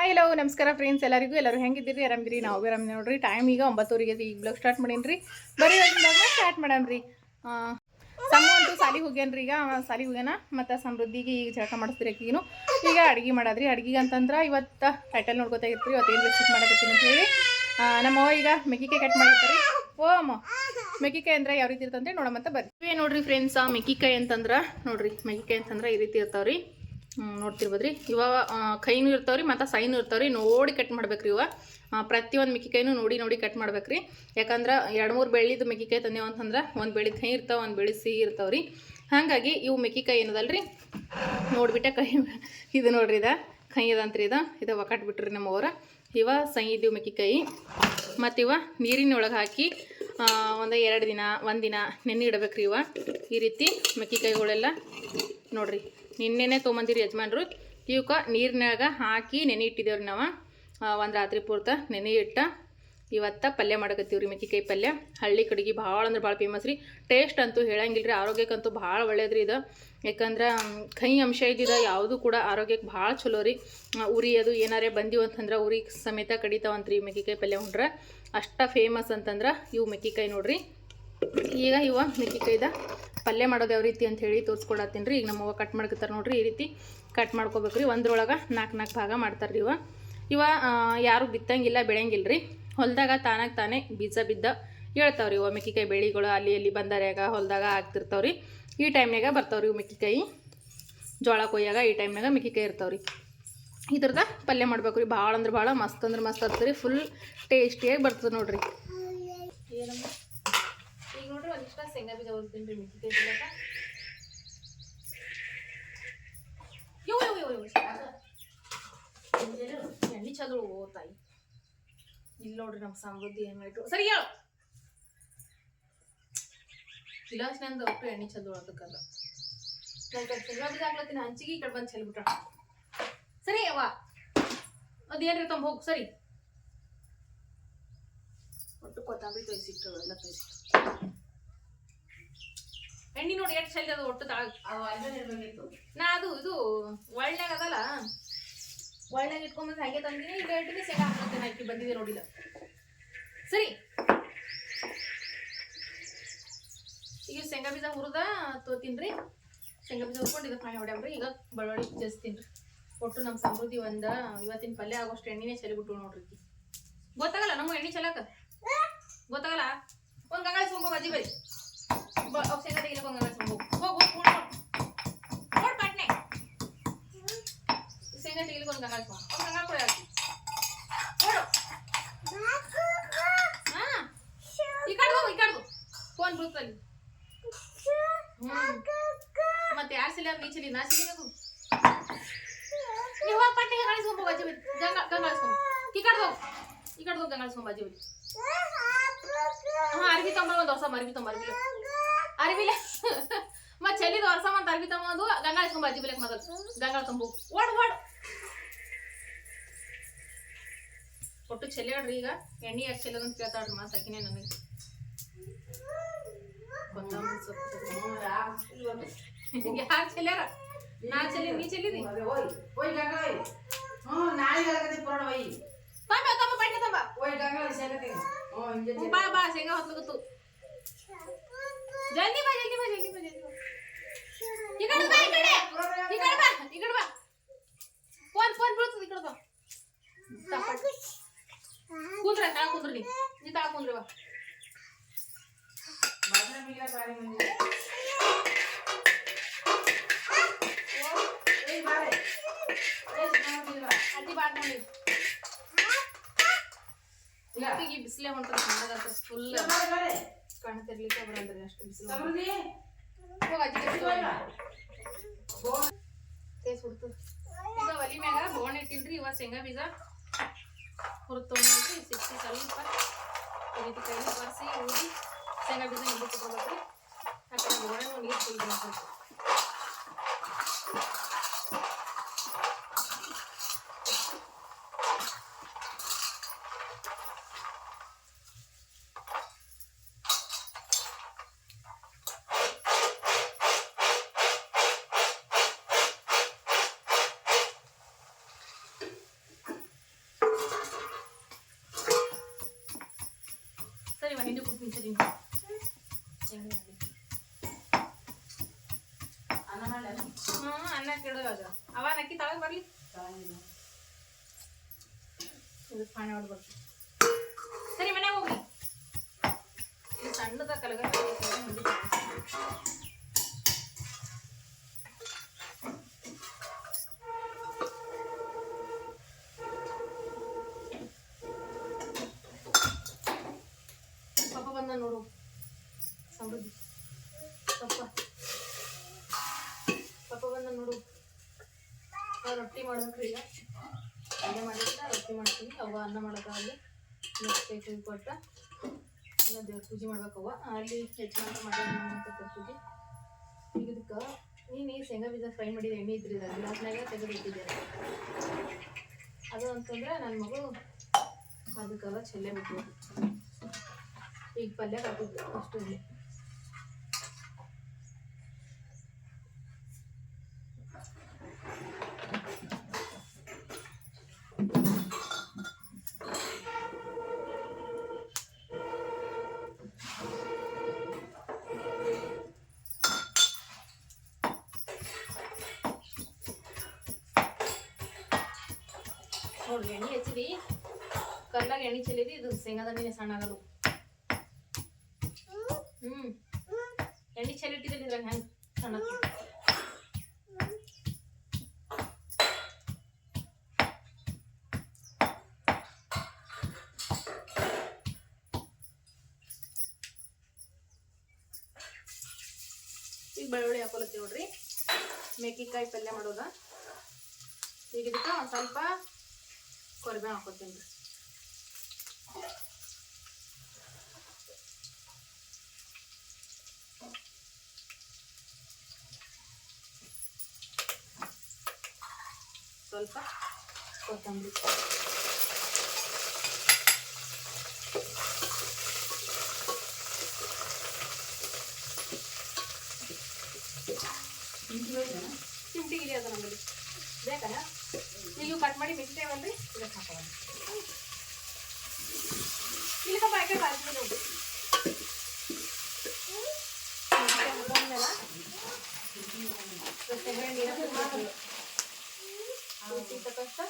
Hello ನಮಸ್ಕಾರ friends, ಎಲ್ಲರೂ ಹೆಂಗಿದ್ದೀರಿ? ಆರಾಮಿದ್ರಿ? ನಾವು ಆರಾಮ ನೋಡ್ರಿ. ಟೈಮ್ ಈಗ 9:00 ಈಗ ಬ್ಲಾಗ್ ಸ್ಟಾರ್ಟ್ ಮಾಡೀನಿ. ಬರೀ ಬ್ಲಾಗ್ನ ಸ್ಟಾರ್ಟ್ ಮಾಡಣ್ರಿ. ಸಮ್ಮ ಅಂತೂ ಸಾಲಿಗೆ ಹೋಗ್ಯಾನ್ರಿ. ಈಗ ಸಾಲಿಗೆ ಹೋಗ್ಯಾನ. ಮತ್ತು ಸಮೃದ್ಧಿಗೆ ಈಗ ಜಳಕ ಮಾಡಿಸ್ತೀರಿ. ಆಕಿಗೂ ಈಗ ಅಡುಗೆ ಮಾಡೋದ್ರಿ. ಅಡುಗೆ ಅಂತಂದ್ರೆ ಇವತ್ತು ಟೈಟಲ್ ನೋಡ್ಕೋತಾ ಇರ್ತೀರಿ. ಇವತ್ತೇನು ರೆಸಿಪಿ ಮಾಡಕತ್ತೀನಿ ಅಂತ ಹೇಳಿ ನಮ್ಮವ್ವ ಈಗ ಮೆಕ್ಕಿಕಾಯಿ ಕಟ್ ಮಾಡಿರ್ತಾರೆ. ಓ ಅಮ್ಮ, ಮೆಕ್ಕಿಕಾಯಿ ಅಂದ್ರೆ ಯಾವ ರೀತಿ ಇರ್ತಂತೆ ನೋಡಮಂತ ಬರ್ರಿ. ನೋಡ್ರಿ ಫ್ರೆಂಡ್ಸ್, ಮೆಕ್ಕಿಕಾಯಿ ಅಂತಂದ್ರೆ ನೋಡ್ರಿ, ಮೆಕ್ಕಿಕಾಯಿ ಅಂತಂದ್ರೆ ಈ ರೀತಿ ಇರ್ತಾವ್ರಿ. ನೋಡ್ತಿರ್ಬೋದ್ರಿ. ಇವಾಗ ಕೈನೂ ಇರ್ತಾವ್ರಿ ಮತ್ತು ಸೈನೂ ಇರ್ತಾವ್ರಿ. ನೋಡಿ ಕಟ್ ಮಾಡ್ಬೇಕ್ರಿ. ಇವ ಪ್ರತಿಯೊಂದು ಮೆಕ್ಕಿಕಾಯಿನೂ ನೋಡಿ ಕಟ್ ಮಾಡ್ಬೇಕ್ರಿ. ಯಾಕಂದ್ರೆ 2-3 ಬೆಳ್ಳಿದು ಮೆಕ್ಕಿಕಾಯಿ ತಂದೇವು ಅಂತಂದ್ರೆ ಒಂದು ಬೆಳ್ಳಿ ಕೈ ಇರ್ತಾವೆ, ಒಂದು ಬೆಳ್ಳಿ ಸಿಹಿ ಇರ್ತಾವ್ರಿ. ಹಾಗಾಗಿ ಇವು ಮೆಕ್ಕಿಕಾಯಿ ಏನದಲ್ರಿ ನೋಡ್ಬಿಟ್ಟೆ ಕೈ ಇದು ನೋಡ್ರಿ, ಕೈ ಇದಂತ್ರಿ. ಇದು ಒಕ್ಕಟ್ ಬಿಟ್ರಿ ನಮ್ಮವ್ರ. ಇವ ಸೈ ಇದ್ದೀವಿ ಮೆಕ್ಕಿಕಾಯಿ. ಮತ್ತು ಇವ ನೀರಿನ ಒಳಗೆ ಹಾಕಿ ಒಂದು 2 ದಿನ 1 ದಿನ ನೆನೆ ಇಡಬೇಕ್ರಿ. ಇವ ಈ ರೀತಿ ಮೆಕ್ಕಿಕಾಯಿಗಳೆಲ್ಲ ನೋಡ್ರಿ ನಿನ್ನೆನೆ ತೊಗೊಂಬಂದಿರಿ ಯಜಮಾನ್ರು. ಇವಕ್ಕೆ ನೀರಿನಾಗ ಹಾಕಿ ನೆನೆ ಇಟ್ಟಿದ್ದೇವ್ರಿ. ನಾವು ಒಂದು ರಾತ್ರಿ ಪೂರ್ತ ನೆನೆ ಇಟ್ಟ ಇವತ್ತು ಪಲ್ಯ ಮಾಡಕತ್ತೀವ್ರಿ. ಮೆಕ್ಕಿಕಾಯಿ ಪಲ್ಯ ಹಳ್ಳಿ ಕಡೆಗೆ ಭಾಳ ಅಂದ್ರೆ ಭಾಳ ಫೇಮಸ್ ರೀ. ಟೇಸ್ಟ್ ಅಂತೂ ಹೇಳಂಗಿಲ್ಲ ರೀ. ಆರೋಗ್ಯಕ್ಕಂತೂ ಭಾಳ ಒಳ್ಳೇದ್ರಿ ಇದು. ಯಾಕಂದ್ರೆ ಕೈ ಅಂಶ ಇದ್ದಿದ್ದು ಯಾವುದು ಕೂಡ ಆರೋಗ್ಯಕ್ಕೆ ಭಾಳ ಚಲೋ ರೀ. ಉರಿ ಅದು ಏನಾರೇ ಬಂದಿವು ಅಂತಂದ್ರೆ ಉರಿ ಸಮೇತ ಕಡಿತಾವಂತ್ರಿ ಮೆಕ್ಕಿಕಾಯಿ ಪಲ್ಯ ಉಂಡ್ರೆ. ಅಷ್ಟ ಫೇಮಸ್ ಅಂತಂದ್ರೆ ಇವು ಮೆಕ್ಕಿಕಾಯಿ ನೋಡ್ರಿ. ಈಗ ಇವ ಮೆಕ್ಕಿಕಾಯ್ದ ಪಲ್ಯ ಮಾಡೋದು ಯಾವ ರೀತಿ ಅಂತ ಹೇಳಿ ತೋರಿಸ್ಕೊಡತ್ತೀನಿ ರೀ. ಈಗ ನಮ್ಮವ್ವ ಕಟ್ ಮಾಡ್ಕೊತಾರೆ ನೋಡ್ರಿ. ಈ ರೀತಿ ಕಟ್ ಮಾಡ್ಕೋಬೇಕ್ರಿ. ಒಂದ್ರೊಳಗೆ 4 ಭಾಗ ಮಾಡ್ತಾರೆ ರೀ. ಇವ ಯಾರು ಬಿತ್ತಂಗಿಲ್ಲ, ಬೆಳೆಯಂಗಿಲ್ಲ ರೀ. ಹೊಲದಾಗ ತಾನೇ ಬೀಜ ಬಿದ್ದ ಹೇಳ್ತಾವ್ರಿ. ಇವ ಮೆಕ್ಕಿಕಾಯಿ ಬೆಳೆಗಳು ಅಲ್ಲಿ ಬಂದಾರ್ಯಾಗ ಹೊಲದಾಗ ಆಗ್ತಿರ್ತಾವ್ರಿ. ಈ ಟೈಮ್ನಾಗ ಬರ್ತಾವ್ರಿ ಇವು ಮೆಕ್ಕಿಕಾಯಿ. ಜೋಳ ಕೊಯ್ಯಾಗ ಈ ಟೈಮ್ನಾಗ ಮೆಕ್ಕಿಕಾಯಿ ಇರ್ತಾವ್ರಿ. ಇದ್ರದ ಪಲ್ಯ ಮಾಡ್ಬೇಕು ರೀ. ಭಾಳ ಅಂದ್ರೆ ಭಾಳ ಮಸ್ತ್ ಅಂದ್ರೆ ಮಸ್ತ್ ಆಗ್ತದೆ. ಫುಲ್ ಟೇಸ್ಟಿಯಾಗಿ ಬರ್ತದೆ ನೋಡ್ರಿ. ಏನಮ್ಮ ಈಗ ನೋಡ್ರಿ ಒಂದಿಷ್ಟ ಶೇಂಗಾ ಬೀಜ ಹೊಲ್ತೀನಿ ರೀ ಮೆಕ್ಕಿಕಾಯಿ ತಿನ್ನಕ. ಎಣ್ಣೆ ಚಂದ್ರು ತಾಯಿ. ಇಲ್ಲಿ ನೋಡ್ರಿ ನಮ್ಮ ಸಮೃದ್ಧಿ ಏನು ಮಾಡಿಟ್ಟು. ಸರಿ ಹೇಳು. ಇಲಾಸ್ನಂದು ಒಟ್ಟು ಎಣ್ಣೆ ಚಂದ್ರು ಅದಕ್ಕಲ್ಲ. ನಾನು ಶೇಂಗಾ ಬೀಜ ಹಾಕ್ಲತ್ತೀನಿ. ಹಂಚಿಗೆ ಈ ಕಡೆ ಬಂದು ಚೆಲ್ಬಿಟ್ಟ. ಸರಿ ಅವ್ವ, ಅದೇನ್ರಿ ತುಂಬ ಹೋಗಿ. ಸರಿ ಒಟ್ಟು ಕೊತ್ತಂಬರಿ ತೊಯ್ಸಿಟ್ಟು ಎಲ್ಲ ತೊಯ್ಸಿ ಎಣ್ಣೆ ನೋಡಿ ಎಷ್ಟು ಚೆಲ್ಲಿ ಅದು ಒಟ್ಟು ತಾಗಿತ್ತು. ನಾ ಅದು ಇದು ಒಳ್ಳೆಗ ಅದಲ್ಲ, ಒಳ್ಳೆಗ ಇಟ್ಕೊಂಡ್ಬಂದು ಹಾಗೆ ತಂದಿನಿ. ಈಗ ಇಟ್ಟಿನಿ ಶೇಂಗಾ ಹಾಕ್ತೀನಿ. ಹಾಕಿ ಬಂದಿದೆ ನೋಡಿಲ್ಲ. ಸರಿ ಈಗ ಶೇಂಗಾ ಬೀಜ ಹುರಿದ ತೋತೀನ್ರಿ. ಶೇಂಗಾ ಬೀಜ ಹುರ್ಕೊಂಡು ಇದಕ್ಕೆ ಮಾಡಿ ಹೊಡ್ಯಾಮ್ರಿ. ಈಗ ಬೆಳ್ಳುಳ್ಳಿ ಜಸ್ತೀನಿ. ಒಟ್ಟು ನಮ್ಮ ಸಮೃದ್ಧಿ ಇವತ್ತಿನ ಪಲ್ಯ ಆಗೋಷ್ಟು ಎಣ್ಣೆನೇ ಚೆಲ್ಲಿಬಿಟ್ಟು ನೋಡ್ರಿ. ಗೊತ್ತಾಗಲ್ಲ ನಮ್ಮ ಎಣ್ಣೆ ಚೆಲ್ಲಕ ಗೊತ್ತಾಗಲ್ಲ. ಒಂದು ಗಂಗಾಳ ಸೊಂಬ ಬಜ್ಜಿ ಬರಿ ಶೇಂಗಾ ತೆಗಿಲಕ್ಕ ಒಂದು ಗಂಗಾಳ ಸೊಂಬ ಹೋಗಿ ನೋಡ್ ಪಾಟ್ನೆ. ಶೇಂಗಾ ತೆಗಿಲಿಕ್ಕೆ ಒಂದು ಗಂಗಾಳ ಸೊಂಬ ಒಂದು ಗಂಗಾಳ ಕೊಡಿ ಹಾಕಿ ನೋಡು. ಈ ಕಡ್ದು ಫೋನ್ ಬರುತ್ತಲ್ಲಿ. ಮತ್ತೆ ಯಾರು ಸಿಲ್ಲ ನೀ ಚಲಿ ನಾ ಸಿಲಿನದು. ನೀವು ಹೋಗಿ ಪಟ್ಟಿಗೆ ಗಾಳಿಸ್ಕೊಂಬ ಬಜ್ಜಿ ಬರಿ. ಗಂಗಾಳಿಸ್ಕೊಂಬ ಈ ಕಡ್ದು ಗಂಗಾಳಿಸ್ಕೊಂಬ ಬಜ್ಜಿ ಬರಿ. ಅರ್ಬಿ ತಮ್ಮ ಒಂದು ವರ್ಷ ಅರ್ಬಿ ತಮ್ಮ ಅರ್ಬಿಲೆ ಮತ್ತೆ ಚೆಲ್ಲಿದ ವರ್ಷ ಮತ್ತೆ ಅರ್ಬಿ ತಮ್ಮದು ಗಂಗಾಳಿಸ್ಕೊಂಬ ಬಜ್ಜಿ ಬಲಿಕ್ ಮೊದಲು ಗಂಗಾಳ ತಂಬು ಓಡ್ ಒಟ್ಟು ಚೆಲ್ಲಾಡ್ರಿ. ಈಗ ಎಣ್ಣೆ ಯಾಕೆ ಚೆಲ್ಲೋದಂತ ಕೇಳ್ತಾಳ್ರಿ. ಮತ್ತೆ ಅಕ್ಕಿನೇ ನನಗೆ ಯಾರು ಚೆಲ್ಲಾರ? ನಾ ಚೆಲ್ಲಿ ನೀ ಚೆಲ್ಲಿದಿ. ಬಾ ಶೇಂಗಾ ಹೊತ್ಲಗತ್ತು. ಜಲ್ದಿ ಬಾ. ಈ ಕಡೆ ಬಾ. ಫೋನ್ ಬೀಳ್ತದ. ಈ ಕಡೆ ಬಾ. ಕುಂದ್ರ ತಾಳ ಕುಂದ್ರಿ. ನೀ ತಾಳ ಕುಂದ್ರಿ ಬಾ. ಅಜ್ಜಿ ಬಾಟ್ ನೋಡಿ ಈಗ ಬಿಸಿಲೇ ಹೊಂಟದ. ಫುಲ್ ಕಾಣ್ತಿರ್ಲಿಕ್ಕೆ ಬರಂದ್ರಿ ಅಷ್ಟು ಬಿಸಿಲು. ಈಗ ಒಲಿ ಮ್ಯಾಗ ಬೋಣ ಇಟ್ಟಿನ್ರಿ. ಇವಾಗ ಶೇಂಗಾ ಬೀಜ ಹುರಿದು ತೊಗೊಂಡ್ರಿ. ಸಿಕ್ಸಿ ಸ್ವಲ್ಪ ಈ ರೀತಿ ಕೈಲಿ ಬರ್ಸಿ ಊದಿ ಶೇಂಗಾ ಬೀಜ ಹಿಂಗೆ ತಗೋಬೇಕ್ರಿ. ಆ ಕಡೆ ಬೋಣ ನೀರು ಕುಯ್ಬೇಕು. ಸರಿ ಅನ್ನ ಮಾಡಲ್ಲ. ಅನ್ನ ಕೇಳೋದಾಗ ಅವ ನಕ್ಕಿ ತಳಗೆ ಬರಲಿ ಪಾಣಿ ಹೊಡ್ಬಾರ್ದು. ಸರಿ ಮನೆಗೆ ಹೋಗಿ ಸಣ್ಣದ ಕಲಗ ಪಪ್ಪ ಬಂದ ನೋಡು ಸಮೃದ್ಧಿ ಪಪ್ಪ ಬಂದ ನೋಡು. ರೊಟ್ಟಿ ಮಾಡ್ಬೇಕ್ರಿ ಈಗ ಅನ್ನ ಮಾಡಿದ್ರೆ ರೊಟ್ಟಿ ಮಾಡ್ತೀನಿ. ಅವ್ವ ಅನ್ನ ಮಾಡೋಕ್ಕಾಗಲಿ ಮತ್ತೆ ಕೊಟ್ಟ ಇನ್ನು ದೇವ್ರ ಪೂಜೆ ಮಾಡ್ಬೇಕವ್ವ ಅಲ್ಲಿ ಹೆಚ್ಚು ಮಾಡ್ತಾರೆ ಪೂಜೆ. ಈಗ ಇದಕ್ಕೆ ನೀನು ಶೇಂಗಾ ಬೀಜ ಫ್ರೈ ಮಾಡಿದ ಎಣ್ಣೆ ಇದ್ರಿ ಗ್ಲಾಸ್ನಾಗ ತೆಗೆದು ಇಟ್ಟಿದ್ದಾರೆ. ಅದು ಅಂತಂದ್ರೆ ನನ್ನ ಮಗು ಅದಕ್ಕೆಲ್ಲ ಚೆಲ್ಲೆ ಬಿಟ್ಟು ಈಗ ಪಲ್ಯ ಹಾಕಿದ್ದು ಅಷ್ಟು ಇಲ್ಲಿ ನೋಡ್ರಿ. ಎಣ್ಣೆ ಹಚ್ಚಿರಿ ಕಲ್ಲಾಗ ಎಣ್ಣೆ ಚೆಲ್ಲಿರಿ. ಇದು ಶೇಂಗಾದ ಎಣ್ಣೆ ಸಣ್ಣ ಆಗೋದು. ಎಣ್ಣೆ ಚೆಲ್ಲಿಟ್ಟಿದ್ರಿ ಇದ್ರಾಗ ಹೆಂಗೆ ಸಣ್ಣ ಈಗ ಬೆಳ್ಳುಳ್ಳಿ ಹಾಕೊಳತ್ತೀವಿ ನೋಡ್ರಿ. ಮೇಕಿಕಾಯಿ ಪಲ್ಯ ಮಾಡೋದ. ಈಗ ಇದಕ್ಕೆ ಒಂದು ಸ್ವಲ್ಪ ಕೊರಿಬೇವು ಹಾಕೋತೀನಿ ರೀ. ಸ್ವಲ್ಪ ಕೊತ್ತಂಬರಿ ಶುಂಠಿ ಗಿರಿ ಅದ ನಮ್ಮಲ್ಲಿ ಬೇಕಲ್ಲ. ನೀವು ಕಟ್ ಮಾಡಿ ಬಿಡ್ತೇವಲ್ರಿ ಇದಕ್ಕೆ ಹಾಕೋಣ. ಇಲ್ಲಿ ಸ್ವಲ್ಪ ಯಾಕೆ ಬಾಳ್ತೀವಿ ನೋಡಿ ತಕ್ಕಷ್ಟ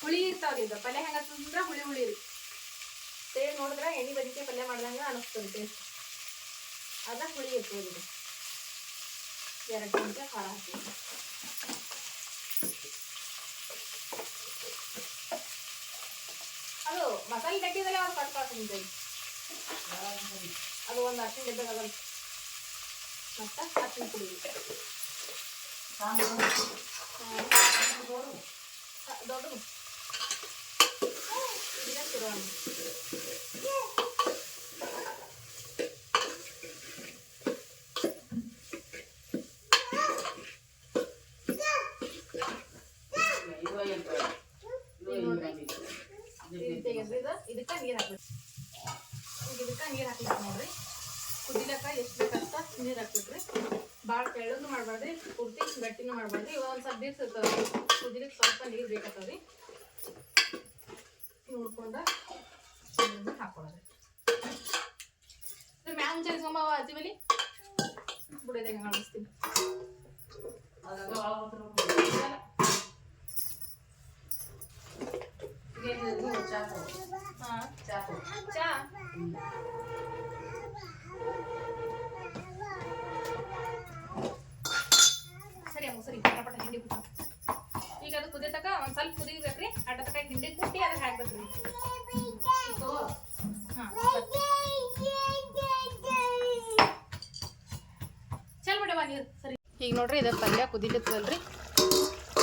ಹುಳಿ ಇರ್ತಾವ್ರಿ. ಇದು ಪಲ್ಯ ಹೆಂಗಂದ್ರೆ ಹುಳಿ ಹುಳಿ ರೀ. ಟೇಸ್ಟ್ ನೋಡಿದ್ರೆ ಎಣ್ಣೆ ಬದಿಕೆ ಪಲ್ಯ ಮಾಡ್ದಂಗೆ ಅನಿಸ್ತದೆ ಟೇಸ್ಟ್. ಅದ ಹುಳಿ ಇರ್ತದೆ. ಇದು 2 ಚಮಚ ಖಾರ ಹಾಕ್ತೀವಿ. ಅದು ಮಸಾಲೆ ಗಟ್ಟಿದಲ್ಲ ಅವ್ರು ಕಟ್ಕೊಳ್ತೀನಿ. ಅದು ಒಂದು ಅರ್ಶಿನ ಡಬ್ಬೆ ಮತ್ತು ಅರ್ಶಿನ ಪುಡಿ ದೊಡ್ಡದು ಇದಕ್ಕೆ ನೀರು ಹಾಕ್ಬೇಕು. ಈಗ ಇದಕ್ಕೆ ನೀರು ಹಾಕ್ಬೇಕು ನೋಡ್ರಿ. ಕುದಿಲಕ್ಕ ಎಷ್ಟು ಬೇಕಂತ ನೀರು ಹಾಕ್ಬೇಕ್ರಿ. ಭಾಳ ತೆಳ್ಳಗೂ ಮಾಡಬಾರ್ದ್ರಿ, ಪೂರ್ತಿ ಗಟ್ಟಿನೂ ಮಾಡಬಾರ್ದ್ರಿ. ಇವಾಗ ಒಂದು ಸ್ವಲ್ಪ ದಿವ್ಸ ಕುದಿಲಿಕ್ಕೆ ಸ್ವಲ್ಪ ನೀರು ಬೇಕಾಗ್ತವ್ರಿ. ನೋಡ್ಕೊಂಡ ಹಾಕೊಳ್ಳೋದ್ರಿ. ಮ್ಯಾಮ್ ಚಲಿಸ್ಕೊಂಬ ಅಜ್ಜಿ ಬಲಿ ಬುಡದಾಗ ಮಾಡಿಸ್ತೀನಿ. ಚಾ ಸರಿ ಅಮ್ಮ ಸರಿ ಪಟ ಹಿಂಡಿ ಕುಟ್ಟ. ಈಗ ಅದು ಕುದಿಯತಕ ಒಂದು ಸ್ವಲ್ಪ ಕುದಿಬೇಕ್ರಿ. ಅಟತಕ ಹಿಂಡಿ ಕುಟ್ಟಿ ಅದಕ್ಕೆ ಹಾಕ್ಬೇಕ್ರಿ. ಚಲ್ ಬಿಡವಾ ನೀರು ಸರಿ. ಈಗ ನೋಡ್ರಿ ಇದು ಪಲ್ಯ ಕುದಿಲಿತ್ತಲ್ರಿ.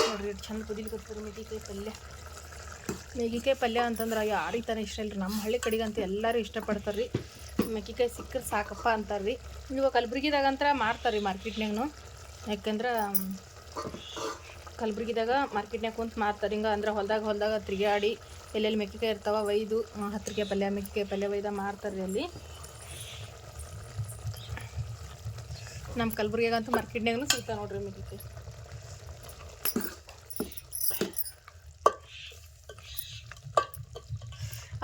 ನೋಡ್ರಿ ಚಂದ ಕುದಿಲಿಕ್ಕತ್ತೀರಿ ಮೆಗಿಕಾಯಿ ಪಲ್ಯ. ಮೆಗಿಕಾಯಿ ಪಲ್ಯ ಅಂತಂದ್ರೆ ಯಾರಿಗೆ ತಾನೇ ಇಷ್ಟ ಇಲ್ರಿ. ನಮ್ಮ ಹಳ್ಳಿ ಕಡೆಗಂತೂ ಎಲ್ಲರೂ ಇಷ್ಟಪಡ್ತಾರೆ ರೀ. ಮೆಗಿಕಾಯಿ ಸಿಕ್ಕರೆ ಸಾಕಪ್ಪ ಅಂತಾರೆ ರೀ. ಇವಾಗ ಕಲಬುರ್ಗಿದಾಗಂತ ಮಾಡ್ತಾರೆ ರೀ ಮಾರ್ಕೆಟ್ನಾಗೂ. ಯಾಕಂದ್ರೆ ಕಲಬುರ್ಗಿದಾಗ ಮಾರ್ಕೆಟ್ನಾಗ ಕುಂತು ಮಾರ್ತಾರೆ. ಹಿಂಗೆ ಅಂದ್ರೆ ಹೊಲ್ದಾಗ ತಿರುಗಾಡಿ ಎಲ್ಲೆಲ್ಲಿ ಮೆಕ್ಕೆಕಾಯಿ ಇರ್ತಾವೆ ಒಯ್ದು 10 ರೂಪಾಯಿ ಪಲ್ಯ ಮೆಕ್ಕೆಕಾಯಿ ಪಲ್ಯ ಒಯ್ದ ಮಾರ್ತಾರೆ ಅಲ್ಲಿ. ನಮ್ಮ ಕಲಬುರ್ಗಿಯಾಗಂತೂ ಮಾರ್ಕೆಟ್ನಾಗೂ ಸಿಗ್ತಾವೆ ನೋಡ್ರಿ ಮೆಕ್ಕೆಕಾಯಿ.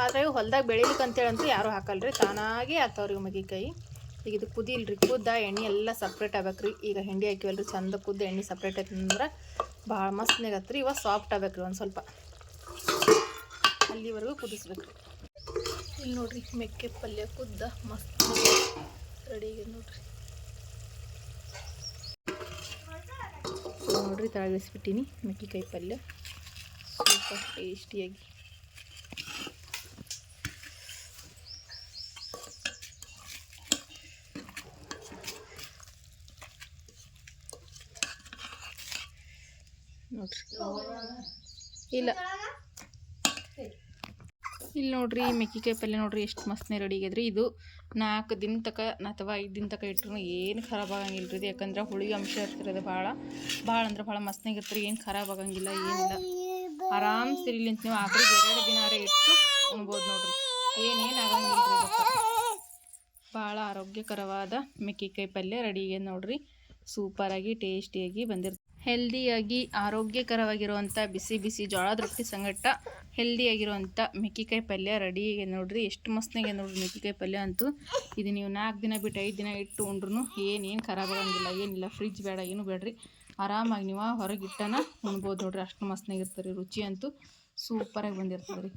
ಆದರೆ ಇವು ಹೊಲ್ದಾಗ ಬೆಳಿಲಿಕ್ಕೆ ಅಂತೇಳಂತೂ ಯಾರೂ ಹಾಕಲ್ರಿ, ತಾನಾಗೇ ಆಗ್ತಾವ್ರಿ ಮಗ್ಗಿಕಾಯಿ. ಈಗ ಇದು ಕುದಿಲ್ರಿ, ಕುದ್ದ ಎಣ್ಣೆ ಎಲ್ಲ ಸಪ್ರೇಟ್ ಆಗ್ಬೇಕ್ರಿ. ಈಗ ಹಿಂಡಿ ಹಾಕಿವಲ್ರಿ, ಚಂದ ಕುದ್ದ ಎಣ್ಣೆ ಸಪ್ರೇಟ್ ಆಯ್ತಂದ್ರೆ ಭಾಳ ಮಸ್ತ್ನಾಗತ್ರಿ. ಇವಾಗ ಸಾಫ್ಟ್ ಆಗ್ಬೇಕ್ರಿ ಒಂದು ಸ್ವಲ್ಪ, ಅಲ್ಲಿವರೆಗೂ ಕುದಿಸ್ಬೇಕ್ರಿ. ಇಲ್ಲಿ ನೋಡ್ರಿ ಮೆಕ್ಕೆ ಪಲ್ಯ ಕುದ್ದ ಮಸ್ತ್ ರೆಡಿ ಆಗಿದೆ ನೋಡ್ರಿ. ನೋಡ್ರಿ ತಳಗಿಸ್ಬಿಟ್ಟಿನಿ ಮೆಕ್ಕೆಕಾಯಿ ಪಲ್ಯ ಸೂಪರ್ ಟೇಸ್ಟಿಯಾಗಿ. ನೋಡ್ರಿ ಇಲ್ಲ ಇಲ್ಲಿ ನೋಡ್ರಿ ಮೆಕ್ಕೆಕಾಯಿ ಪಲ್ಯ ನೋಡ್ರಿ ಎಷ್ಟು ಮಸ್ತ್ನೇ ರೆಡಿ ಆಗ್ಯದ್ರಿ. ಇದು 4 ದಿನ ತನಕ ಅಥವಾ 5 ದಿನ ತನಕ ಇಟ್ರು ಏನು ಖರಾಬ್ ಆಗಂಗಿಲ್ಲ ರೀ. ಯಾಕಂದ್ರೆ ಹುಳಿ ಅಂಶ ಇರ್ತಿರೋದು ಭಾಳ ಅಂದ್ರೆ ಭಾಳ ಮಸ್ತ್ನಾಗಿರ್ತೀರಿ. ಏನು ಖರಾಬ್ ಆಗಂಗಿಲ್ಲ, ಏನಿಲ್ಲ. ಆರಾಮ್ ಸಿರಿಲಿ ಅಂತ ನೀವು ಆಕಳಿಗೆ 2 ದಿನಾರೇ ಇಟ್ಟು ಉಣ್ಬೋದು ನೋಡ್ರಿ, ಏನೇನು ಆಗಂಗಿಲ್ಲ ರೀ. ಭಾಳ ಆರೋಗ್ಯಕರವಾದ ಮೆಕ್ಕೆಕಾಯಿ ಪಲ್ಯ ರೆಡಿ ಆಗ್ಯದ ನೋಡ್ರಿ. ಸೂಪರಾಗಿ ಟೇಸ್ಟಿಯಾಗಿ ಬಂದಿರ್ತದೆ. ಹೆಲ್ದಿಯಾಗಿ ಆರೋಗ್ಯಕರವಾಗಿರುವಂಥ ಬಿಸಿ ಬಿಸಿ ಜೋಳದ ರೊಟ್ಟಿ ಸಂಗಟ ಹೆಲ್ದಿಯಾಗಿರುವಂಥ ಮೆಕ್ಕೆಕಾಯಿ ಪಲ್ಯ ರೆಡಿ ಆಗಿದೆ ನೋಡ್ರಿ. ಎಷ್ಟು ಮಸ್ತ್ನಾಗೆ ನೋಡ್ರಿ ಮೆಕ್ಕೆಕಾಯಿ ಪಲ್ಯ ಅಂತೂ. ಇದು ನೀವು 4 ದಿನ ಬಿಟ್ಟು 5 ದಿನ ಇಟ್ಟು ಉಂಡ್ರು ಏನೇನು ಖರಾಬ್ ಆಗಂಗಿಲ್ಲ, ಏನಿಲ್ಲ. ಫ್ರಿಜ್ ಬೇಡ, ಏನು ಬೇಡ್ರಿ, ಆರಾಮಾಗಿ ನೀವು ಹೊರಗಿಟ್ಟನ ಉಣ್ಬೋದು ನೋಡ್ರಿ. ಅಷ್ಟು ಮಸ್ತ್ನಾಗಿರ್ತಾರೆ. ರುಚಿ ಅಂತೂ ಸೂಪರಾಗಿ ಬಂದಿರ್ತದೆ ರೀ.